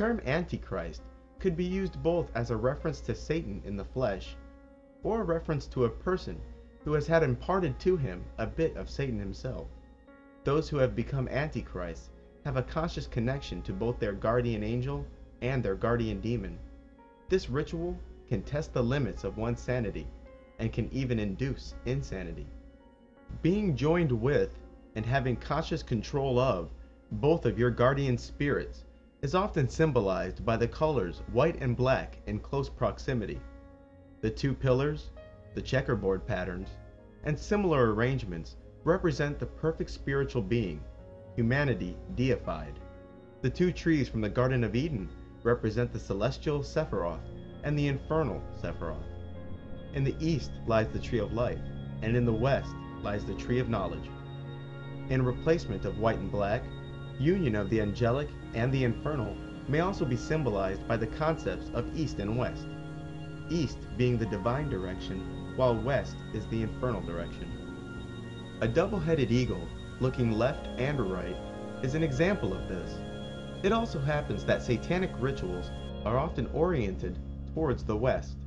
The term Antichrist could be used both as a reference to Satan in the flesh, or a reference to a person who has had imparted to him a bit of Satan himself. Those who have become Antichrists have a conscious connection to both their guardian angel and their guardian demon. This ritual can test the limits of one's sanity and can even induce insanity. Being joined with and having conscious control of both of your guardian spirits is often symbolized by the colors white and black in close proximity. The two pillars, the checkerboard patterns, and similar arrangements represent the perfect spiritual being, humanity deified. The two trees from the Garden of Eden represent the celestial Sephiroth and the infernal Sephiroth. In the east lies the tree of life, and in the west lies the tree of knowledge. In replacement of white and black, union of the angelic and the infernal may also be symbolized by the concepts of east and west, east being the divine direction, while west is the infernal direction. A double-headed eagle, looking left and right, is an example of this. It also happens that satanic rituals are often oriented towards the west.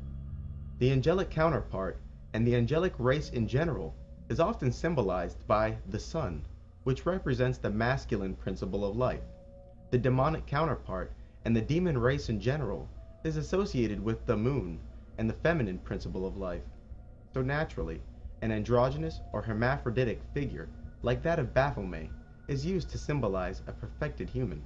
The angelic counterpart, and the angelic race in general, is often symbolized by the sun, which represents the masculine principle of life. The demonic counterpart, and the demon race in general, is associated with the moon and the feminine principle of life. So naturally, an androgynous or hermaphroditic figure, like that of Baphomet, is used to symbolize a perfected human.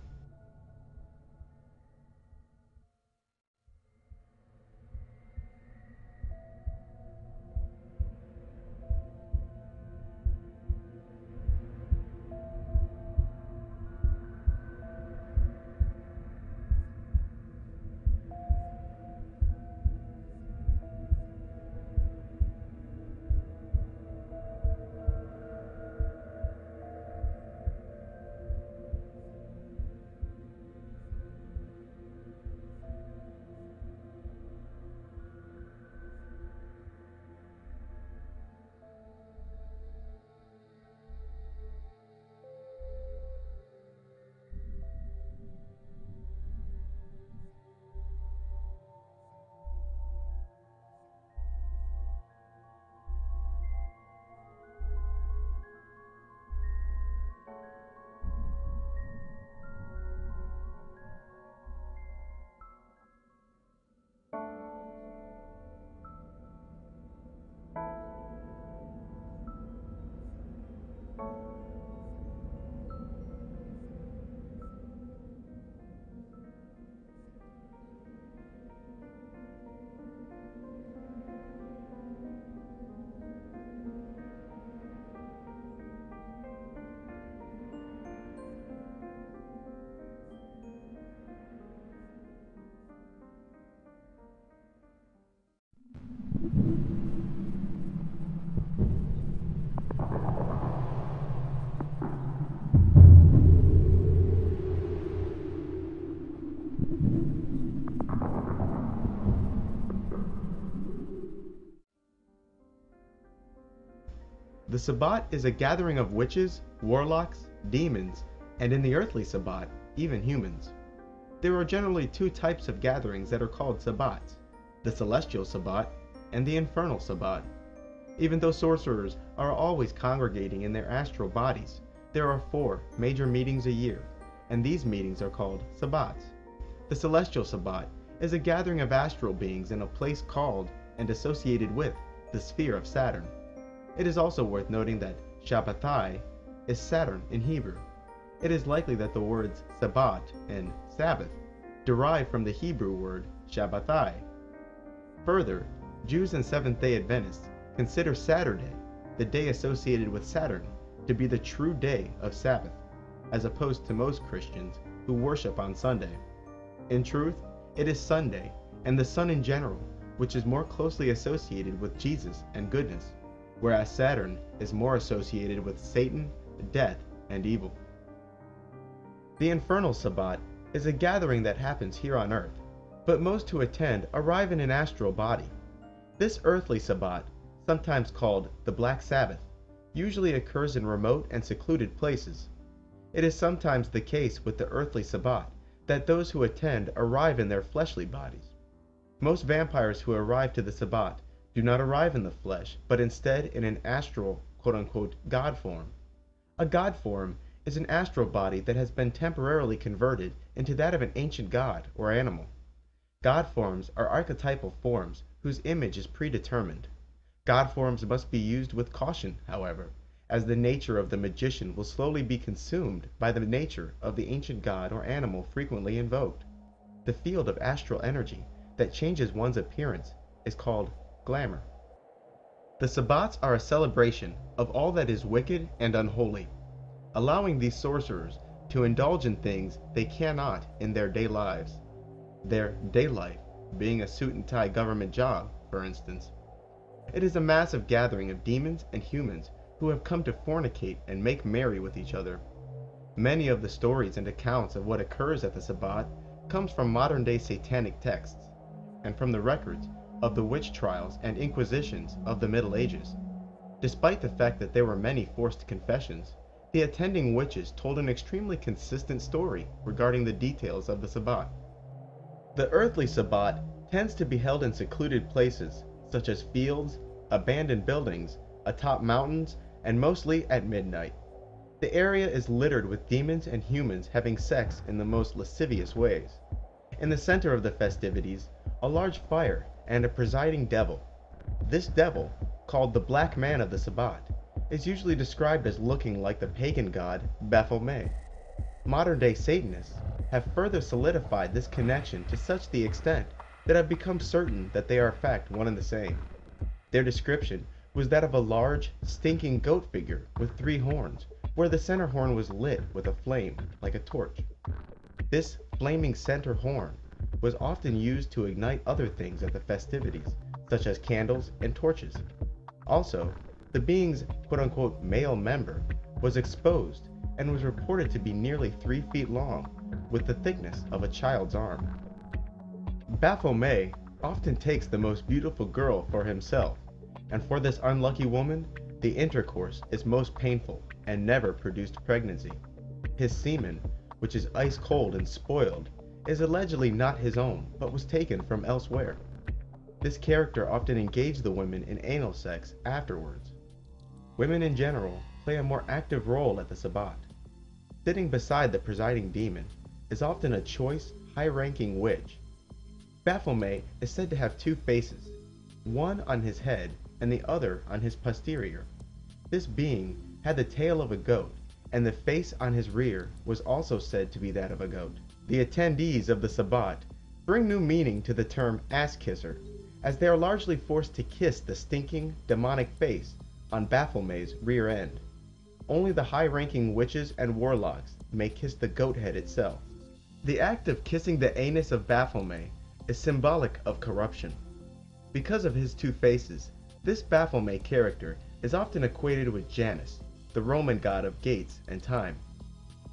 The Sabbat is a gathering of witches, warlocks, demons, and in the earthly Sabbat, even humans. There are generally two types of gatherings that are called Sabbats, the celestial Sabbat and the infernal Sabbat. Even though sorcerers are always congregating in their astral bodies, there are 4 major meetings a year, and these meetings are called Sabbats. The celestial Sabbat is a gathering of astral beings in a place called and associated with the sphere of Saturn. It is also worth noting that Shabbatai is Saturn in Hebrew. It is likely that the words Sabbat and Sabbath derive from the Hebrew word Shabbatai. Further, Jews and Seventh-day Adventists consider Saturday, the day associated with Saturn, to be the true day of Sabbath, as opposed to most Christians who worship on Sunday. In truth, it is Sunday, and the sun in general, which is more closely associated with Jesus and goodness, whereas Saturn is more associated with Satan, death, and evil. The infernal Sabbat is a gathering that happens here on earth, but most who attend arrive in an astral body. This earthly Sabbat, sometimes called the Black Sabbath, usually occurs in remote and secluded places. It is sometimes the case with the earthly Sabbat that those who attend arrive in their fleshly bodies. Most vampires who arrive to the Sabbat do not arrive in the flesh, but instead in an astral, quote-unquote, god form. A god form is an astral body that has been temporarily converted into that of an ancient god or animal. God forms are archetypal forms whose image is predetermined. God forms must be used with caution, however, as the nature of the magician will slowly be consumed by the nature of the ancient god or animal frequently invoked. The field of astral energy that changes one's appearance is called glamour. The Sabbats are a celebration of all that is wicked and unholy, allowing these sorcerers to indulge in things they cannot in their day lives. Their day life being a suit and tie government job, for instance. It is a massive gathering of demons and humans who have come to fornicate and make merry with each other. Many of the stories and accounts of what occurs at the Sabbat comes from modern-day satanic texts, and from the records of the witch trials and inquisitions of the Middle Ages. Despite the fact that there were many forced confessions, the attending witches told an extremely consistent story regarding the details of the Sabbat. The earthly Sabbat tends to be held in secluded places, such as fields, abandoned buildings, atop mountains, and mostly at midnight. The area is littered with demons and humans having sex in the most lascivious ways. In the center of the festivities, a large fire and a presiding devil. This devil, called the Black Man of the Sabbat, is usually described as looking like the pagan god Baphomet. Modern-day Satanists have further solidified this connection to such the extent that I've become certain that they are in fact one and the same. Their description was that of a large, stinking goat figure with 3 horns, where the center horn was lit with a flame, like a torch. This flaming center horn was often used to ignite other things at the festivities, such as candles and torches. Also, the being's quote-unquote male member was exposed and was reported to be nearly 3 feet long, with the thickness of a child's arm. Baphomet often takes the most beautiful girl for himself, and for this unlucky woman, the intercourse is most painful and never produced pregnancy. His semen, which is ice cold and spoiled, is allegedly not his own, but was taken from elsewhere. This character often engaged the women in anal sex afterwards. Women in general play a more active role at the Sabbat. Sitting beside the presiding demon is often a choice, high-ranking witch. Baphomet is said to have 2 faces, one on his head and the other on his posterior. This being had the tail of a goat, and the face on his rear was also said to be that of a goat. The attendees of the Sabbat bring new meaning to the term ass-kisser, as they are largely forced to kiss the stinking, demonic face on Baphomet's rear end. Only the high-ranking witches and warlocks may kiss the goat head itself. The act of kissing the anus of Baphomet is symbolic of corruption. Because of his 2 faces, this Baphomet character is often equated with Janus, the Roman god of gates and time.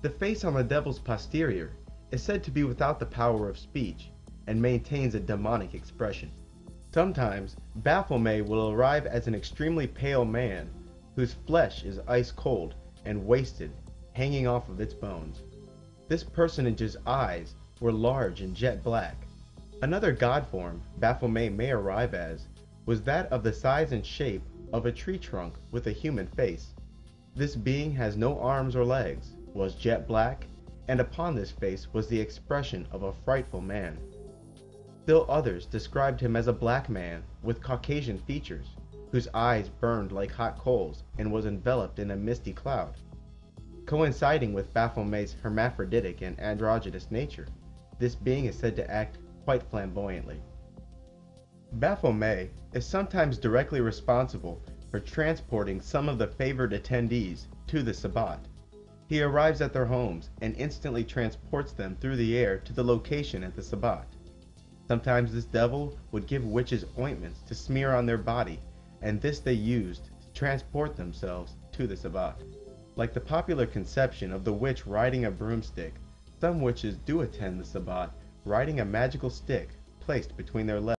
The face on the devil's posterior is said to be without the power of speech and maintains a demonic expression. Sometimes, Baphomet will arrive as an extremely pale man whose flesh is ice cold and wasted, hanging off of its bones. This personage's eyes were large and jet black. Another god form Baphomet may arrive as was that of the size and shape of a tree trunk with a human face. This being has no arms or legs, was jet black, and upon this face was the expression of a frightful man. Still others described him as a black man with Caucasian features, whose eyes burned like hot coals and was enveloped in a misty cloud. Coinciding with Baphomet's hermaphroditic and androgynous nature, this being is said to act quite flamboyantly. Baphomet is sometimes directly responsible for transporting some of the favored attendees to the Sabbat. He arrives at their homes and instantly transports them through the air to the location at the Sabbat. Sometimes this devil would give witches ointments to smear on their body, and this they used to transport themselves to the Sabbat. Like the popular conception of the witch riding a broomstick, some witches do attend the Sabbat riding a magical stick placed between their legs.